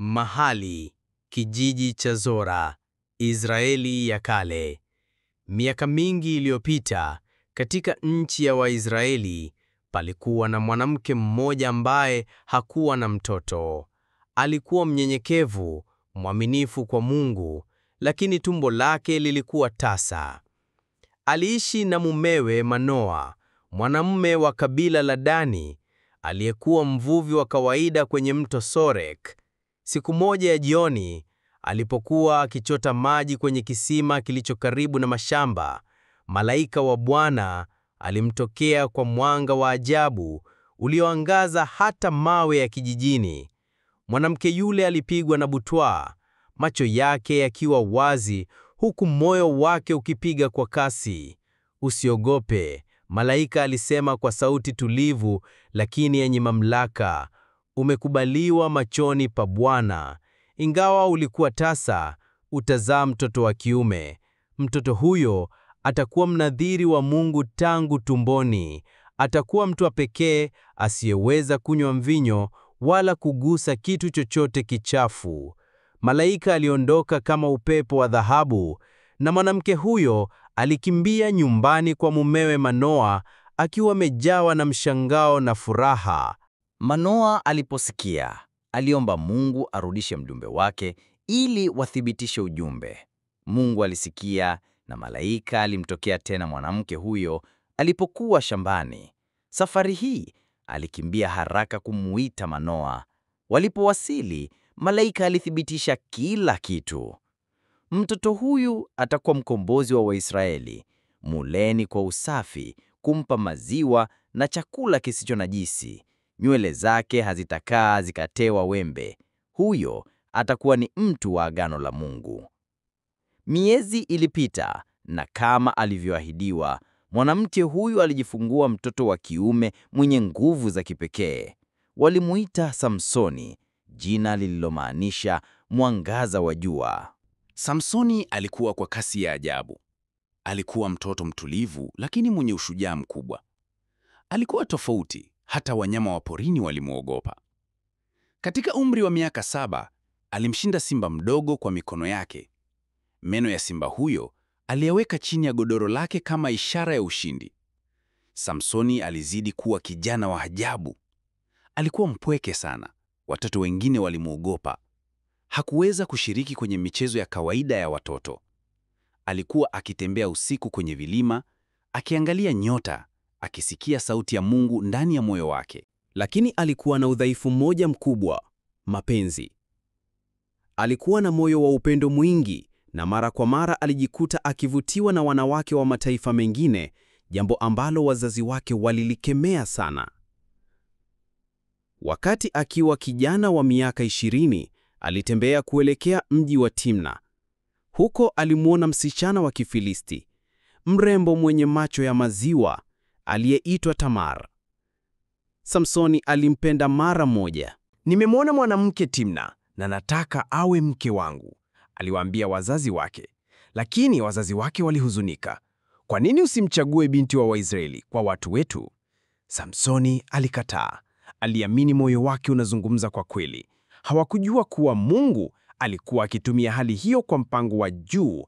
Mahali, kijiji cha Zora, Israeli ya kale. Miaka mingi iliyopita, katika nchi ya Waisraeli, palikuwa na mwanamke mmoja ambaye hakuwa na mtoto. Alikuwa mnyenyekevu, mwaminifu kwa Mungu, lakini tumbo lake lilikuwa tasa. Aliishi na mumewe Manoa, mwanamume wa kabila la Dani, aliyekuwa mvuvi wa kawaida kwenye mto Sorek. Siku moja ya jioni, alipokuwa akichota maji kwenye kisima kilicho karibu na mashamba, malaika wa Bwana alimtokea kwa mwanga wa ajabu ulioangaza hata mawe ya kijijini. Mwanamke yule alipigwa na butwaa, macho yake yakiwa wazi huku moyo wake ukipiga kwa kasi. "Usiogope," malaika alisema kwa sauti tulivu lakini yenye mamlaka. "Umekubaliwa machoni pa Bwana. Ingawa ulikuwa tasa, utazaa mtoto wa kiume. Mtoto huyo atakuwa mnadhiri wa Mungu tangu tumboni. Atakuwa mtu wa pekee asiyeweza kunywa mvinyo wala kugusa kitu chochote kichafu." Malaika aliondoka kama upepo wa dhahabu, na mwanamke huyo alikimbia nyumbani kwa mumewe Manoa akiwa amejawa na mshangao na furaha. Manoa aliposikia, aliomba Mungu arudishe mjumbe wake ili wathibitishe ujumbe. Mungu alisikia na malaika alimtokea tena mwanamke huyo alipokuwa shambani. Safari hii alikimbia haraka kumuita Manoa. Walipowasili, malaika alithibitisha kila kitu. "Mtoto huyu atakuwa mkombozi wa Waisraeli. Muleni kwa usafi, kumpa maziwa na chakula kisicho najisi. Nywele zake hazitakaa zikatewa wembe. Huyo atakuwa ni mtu wa agano la Mungu." Miezi ilipita na kama alivyoahidiwa, mwanamke huyu alijifungua mtoto wa kiume mwenye nguvu za kipekee. Walimuita Samsoni, jina lililomaanisha mwangaza wa jua. Samsoni alikuwa kwa kasi ya ajabu. Alikuwa mtoto mtulivu lakini mwenye ushujaa mkubwa. Alikuwa tofauti, hata wanyama wa porini walimwogopa. Katika umri wa miaka 7, alimshinda simba mdogo kwa mikono yake. Meno ya simba huyo aliyaweka chini ya godoro lake kama ishara ya ushindi. Samsoni alizidi kuwa kijana wa ajabu. Alikuwa mpweke sana. Watoto wengine walimwogopa. Hakuweza kushiriki kwenye michezo ya kawaida ya watoto. Alikuwa akitembea usiku kwenye vilima, akiangalia nyota, akisikia sauti ya Mungu ndani ya moyo wake. Lakini alikuwa na udhaifu mmoja mkubwa: mapenzi. Alikuwa na moyo wa upendo mwingi, na mara kwa mara alijikuta akivutiwa na wanawake wa mataifa mengine, jambo ambalo wazazi wake walilikemea sana. Wakati akiwa kijana wa miaka 20, alitembea kuelekea mji wa Timna. Huko alimuona msichana wa Kifilisti, mrembo mwenye macho ya maziwa, aliyeitwa Tamar. Samsoni alimpenda mara moja. "Nimemwona mwanamke Timna na nataka awe mke wangu," aliwaambia wazazi wake. Lakini wazazi wake walihuzunika. "Kwa nini usimchague binti wa Waisraeli kwa watu wetu?" Samsoni alikataa. Aliamini moyo wake unazungumza kwa kweli. Hawakujua kuwa Mungu alikuwa akitumia hali hiyo kwa mpango wa juu,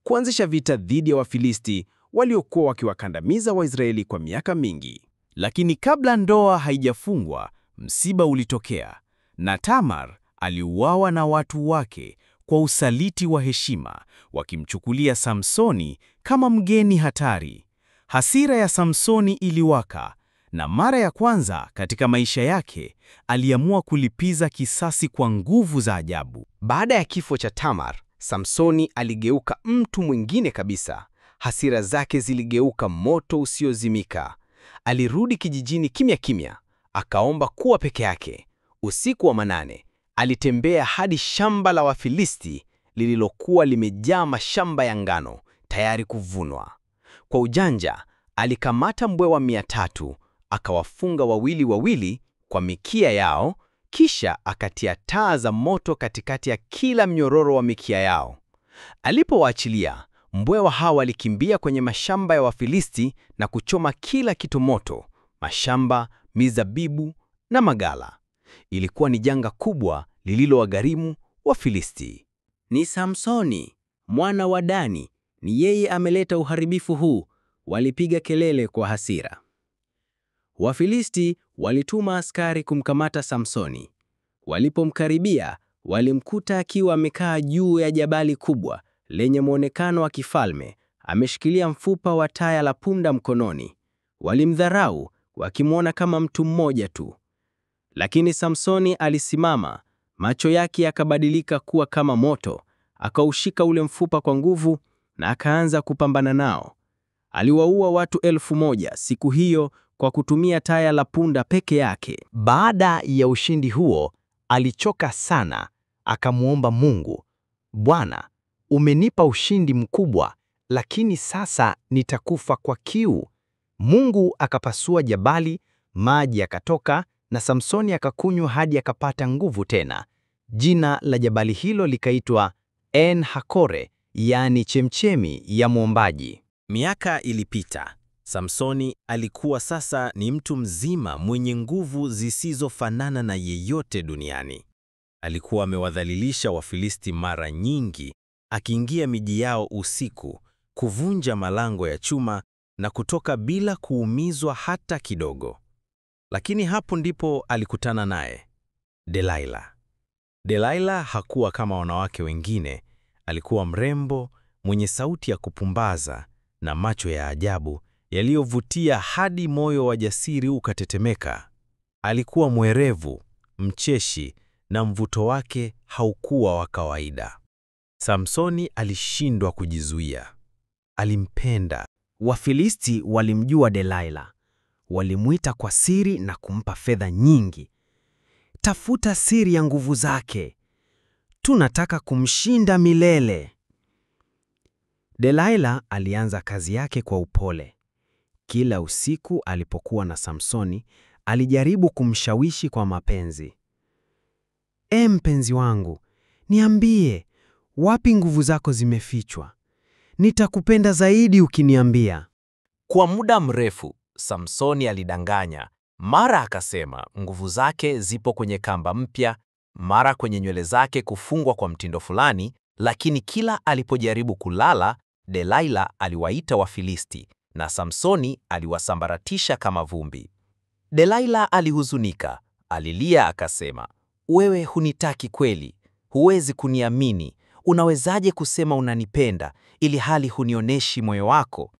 kuanzisha vita dhidi ya Wafilisti waliokuwa wakiwakandamiza Waisraeli kwa miaka mingi. Lakini kabla ndoa haijafungwa, msiba ulitokea, na Tamar aliuawa na watu wake kwa usaliti wa heshima, wakimchukulia Samsoni kama mgeni hatari. Hasira ya Samsoni iliwaka, na mara ya kwanza katika maisha yake aliamua kulipiza kisasi kwa nguvu za ajabu. Baada ya kifo cha Tamar, Samsoni aligeuka mtu mwingine kabisa. Hasira zake ziligeuka moto usiozimika. Alirudi kijijini kimya kimya, akaomba kuwa peke yake. Usiku wa manane, alitembea hadi shamba la Wafilisti lililokuwa limejaa mashamba ya ngano tayari kuvunwa. Kwa ujanja, alikamata mbweha 300, akawafunga wawili wawili kwa mikia yao, kisha akatia taa za moto katikati ya kila mnyororo wa mikia yao. Alipowaachilia, mbweha hawa walikimbia kwenye mashamba ya Wafilisti na kuchoma kila kitu moto: mashamba, mizabibu na magala. Ilikuwa ni janga kubwa lililowagharimu Wafilisti. Ni Samsoni, mwana wa Dani, ni yeye ameleta uharibifu huu, walipiga kelele kwa hasira. Wafilisti walituma askari kumkamata Samsoni. Walipomkaribia, walimkuta akiwa amekaa juu ya jabali kubwa lenye muonekano wa kifalme, ameshikilia mfupa wa taya la punda mkononi. Walimdharau, wakimwona kama mtu mmoja tu. Lakini Samsoni alisimama, macho yake yakabadilika kuwa kama moto, akaushika ule mfupa kwa nguvu na akaanza kupambana nao. Aliwaua watu 1,000 siku hiyo kwa kutumia taya la punda peke yake. Baada ya ushindi huo, alichoka sana, akamwomba Mungu, Bwana, umenipa ushindi mkubwa, lakini sasa nitakufa kwa kiu. Mungu akapasua jabali, maji yakatoka na Samsoni akakunywa hadi akapata nguvu tena. Jina la jabali hilo likaitwa En-Hakore, yaani chemchemi ya mwombaji. Miaka ilipita. Samsoni alikuwa sasa ni mtu mzima mwenye nguvu zisizofanana na yeyote duniani. Alikuwa amewadhalilisha Wafilisti mara nyingi, akiingia miji yao usiku, kuvunja malango ya chuma na kutoka bila kuumizwa hata kidogo. Lakini hapo ndipo alikutana naye, Delilah. Delilah hakuwa kama wanawake wengine, alikuwa mrembo, mwenye sauti ya kupumbaza na macho ya ajabu yaliyovutia hadi moyo wa jasiri ukatetemeka. Alikuwa mwerevu, mcheshi na mvuto wake haukuwa wa kawaida. Samsoni alishindwa kujizuia. Alimpenda. Wafilisti walimjua Delilah. Walimuita kwa siri na kumpa fedha nyingi. Tafuta siri ya nguvu zake. Tunataka kumshinda milele. Delilah alianza kazi yake kwa upole. Kila usiku alipokuwa na Samsoni, alijaribu kumshawishi kwa mapenzi. Mpenzi wangu, niambie, wapi nguvu zako zimefichwa? Nitakupenda zaidi ukiniambia. Kwa muda mrefu, Samsoni alidanganya. Mara akasema nguvu zake zipo kwenye kamba mpya, mara kwenye nywele zake kufungwa kwa mtindo fulani, lakini kila alipojaribu kulala, Delilah aliwaita Wafilisti na Samsoni aliwasambaratisha kama vumbi. Delilah alihuzunika, alilia akasema, wewe hunitaki kweli, huwezi kuniamini, unawezaje kusema unanipenda ili hali hunioneshi moyo wako?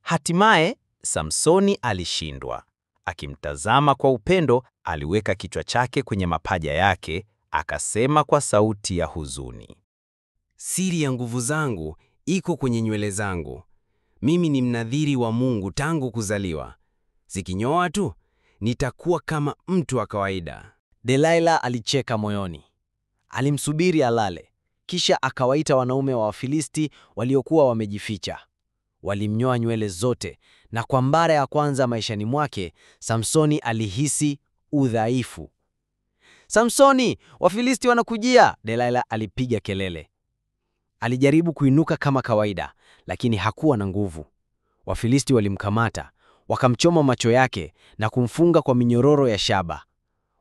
Hatimaye, Samsoni alishindwa. Akimtazama kwa upendo, aliweka kichwa chake kwenye mapaja yake, akasema kwa sauti ya huzuni, Siri ya nguvu zangu iko kwenye nywele zangu. Mimi ni mnadhiri wa Mungu tangu kuzaliwa. Zikinyoa tu, nitakuwa kama mtu wa kawaida. Delilah alicheka moyoni. Alimsubiri alale, kisha akawaita wanaume wa Wafilisti waliokuwa wamejificha. Walimnyoa nywele zote, na kwa mara ya kwanza maishani mwake, Samsoni alihisi udhaifu. Samsoni, Wafilisti wanakujia! Delilah alipiga kelele. Alijaribu kuinuka kama kawaida, lakini hakuwa na nguvu. Wafilisti walimkamata, wakamchoma macho yake na kumfunga kwa minyororo ya shaba.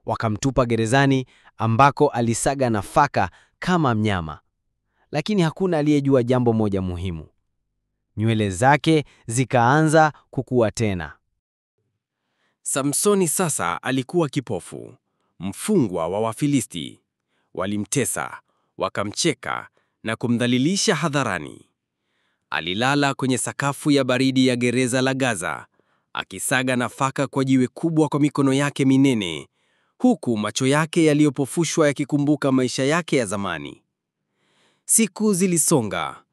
Wakamtupa gerezani ambako alisaga nafaka kama mnyama. Lakini hakuna aliyejua jambo moja muhimu. Nywele zake zikaanza kukua tena. Samsoni sasa alikuwa kipofu, mfungwa wa Wafilisti. Walimtesa, wakamcheka na kumdhalilisha hadharani. Alilala kwenye sakafu ya baridi ya gereza la Gaza, akisaga nafaka kwa jiwe kubwa kwa mikono yake minene, huku macho yake yaliyopofushwa yakikumbuka maisha yake ya zamani. Siku zilisonga.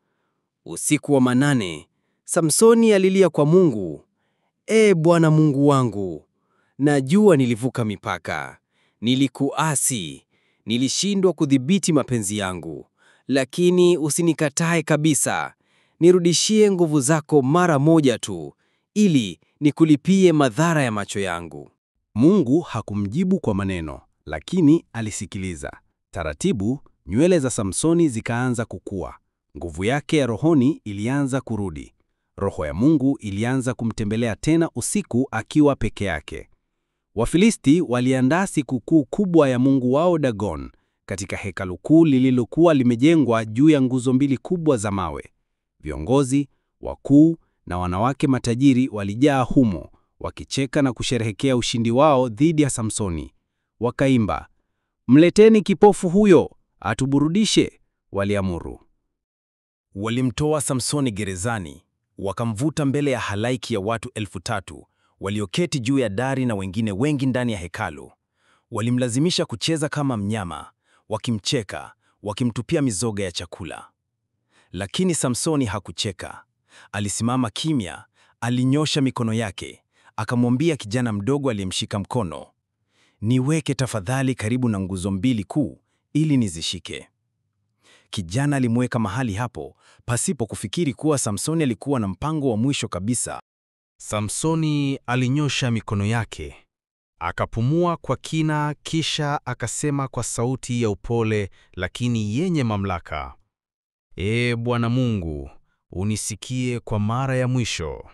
Usiku wa manane, Samsoni alilia kwa Mungu, Bwana Mungu wangu, najua nilivuka mipaka, nilikuasi, nilishindwa kudhibiti mapenzi yangu, lakini usinikatae kabisa. Nirudishie nguvu zako mara moja tu, ili nikulipie madhara ya macho yangu. Mungu hakumjibu kwa maneno, lakini alisikiliza. Taratibu, nywele za Samsoni zikaanza kukua. Nguvu yake ya rohoni ilianza kurudi. Roho ya Mungu ilianza kumtembelea tena usiku akiwa peke yake. Wafilisti waliandaa sikukuu kubwa ya mungu wao Dagon katika hekalu kuu lililokuwa limejengwa juu ya nguzo mbili kubwa za mawe. Viongozi, wakuu na wanawake matajiri walijaa humo, wakicheka na kusherehekea ushindi wao dhidi ya Samsoni. Wakaimba, "Mleteni kipofu huyo, atuburudishe," waliamuru. Walimtoa Samsoni gerezani, wakamvuta mbele ya halaiki ya watu 3,000 walioketi juu ya dari na wengine wengi ndani ya hekalu. Walimlazimisha kucheza kama mnyama, wakimcheka, wakimtupia mizoga ya chakula. Lakini Samsoni hakucheka. Alisimama kimya, alinyosha mikono yake, akamwambia kijana mdogo aliyemshika mkono, "Niweke tafadhali karibu na nguzo mbili kuu ili nizishike." Kijana alimweka mahali hapo, pasipo kufikiri kuwa Samsoni alikuwa na mpango wa mwisho kabisa. Samsoni alinyosha mikono yake, akapumua kwa kina, kisha akasema kwa sauti ya upole lakini yenye mamlaka, "Ee Bwana Mungu, unisikie kwa mara ya mwisho.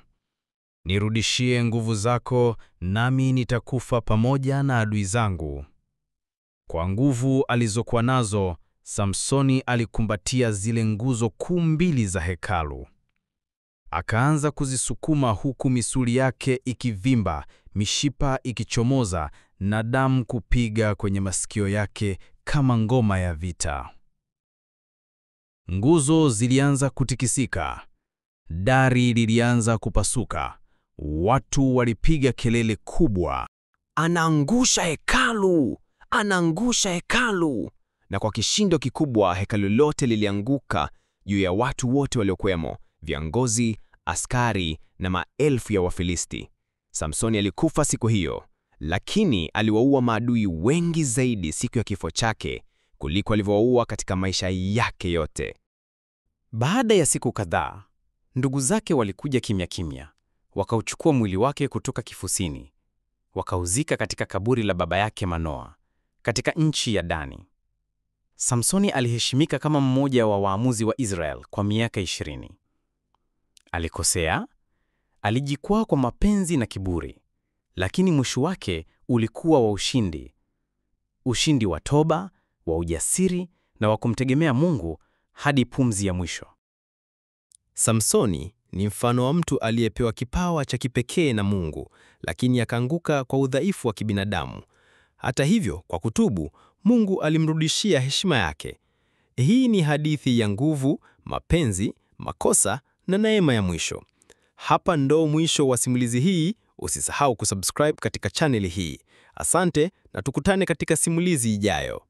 Nirudishie nguvu zako, nami nitakufa pamoja na adui zangu." Kwa nguvu alizokuwa nazo, Samsoni alikumbatia zile nguzo kuu mbili za hekalu. Akaanza kuzisukuma huku misuli yake ikivimba, mishipa ikichomoza na damu kupiga kwenye masikio yake kama ngoma ya vita. Nguzo zilianza kutikisika. Dari lilianza kupasuka. Watu walipiga kelele kubwa, "Anaangusha hekalu! Anaangusha hekalu!" Na kwa kishindo kikubwa hekalu lote lilianguka juu ya watu wote waliokuwemo, viongozi, askari na maelfu ya Wafilisti. Samsoni alikufa siku hiyo, lakini aliwaua maadui wengi zaidi siku ya kifo chake kuliko alivyowaua katika maisha yake yote. Baada ya siku kadhaa, ndugu zake walikuja kimya kimya, wakauchukua mwili wake kutoka kifusini, wakauzika katika kaburi la baba yake Manoa, katika nchi ya Dani. Samsoni aliheshimika kama mmoja wa waamuzi wa Israel kwa miaka 20. Alikosea, alijikwaa kwa mapenzi na kiburi, lakini mwisho wake ulikuwa wa ushindi. Ushindi wa toba, wa ujasiri na wa kumtegemea Mungu hadi pumzi ya mwisho. Samsoni ni mfano wa mtu aliyepewa kipawa cha kipekee na Mungu, lakini akaanguka kwa udhaifu wa kibinadamu. Hata hivyo, kwa kutubu, Mungu alimrudishia heshima yake. Hii ni hadithi ya nguvu, mapenzi, makosa na neema ya mwisho. Hapa ndo mwisho wa simulizi hii. Usisahau kusubscribe katika channel hii. Asante na tukutane katika simulizi ijayo.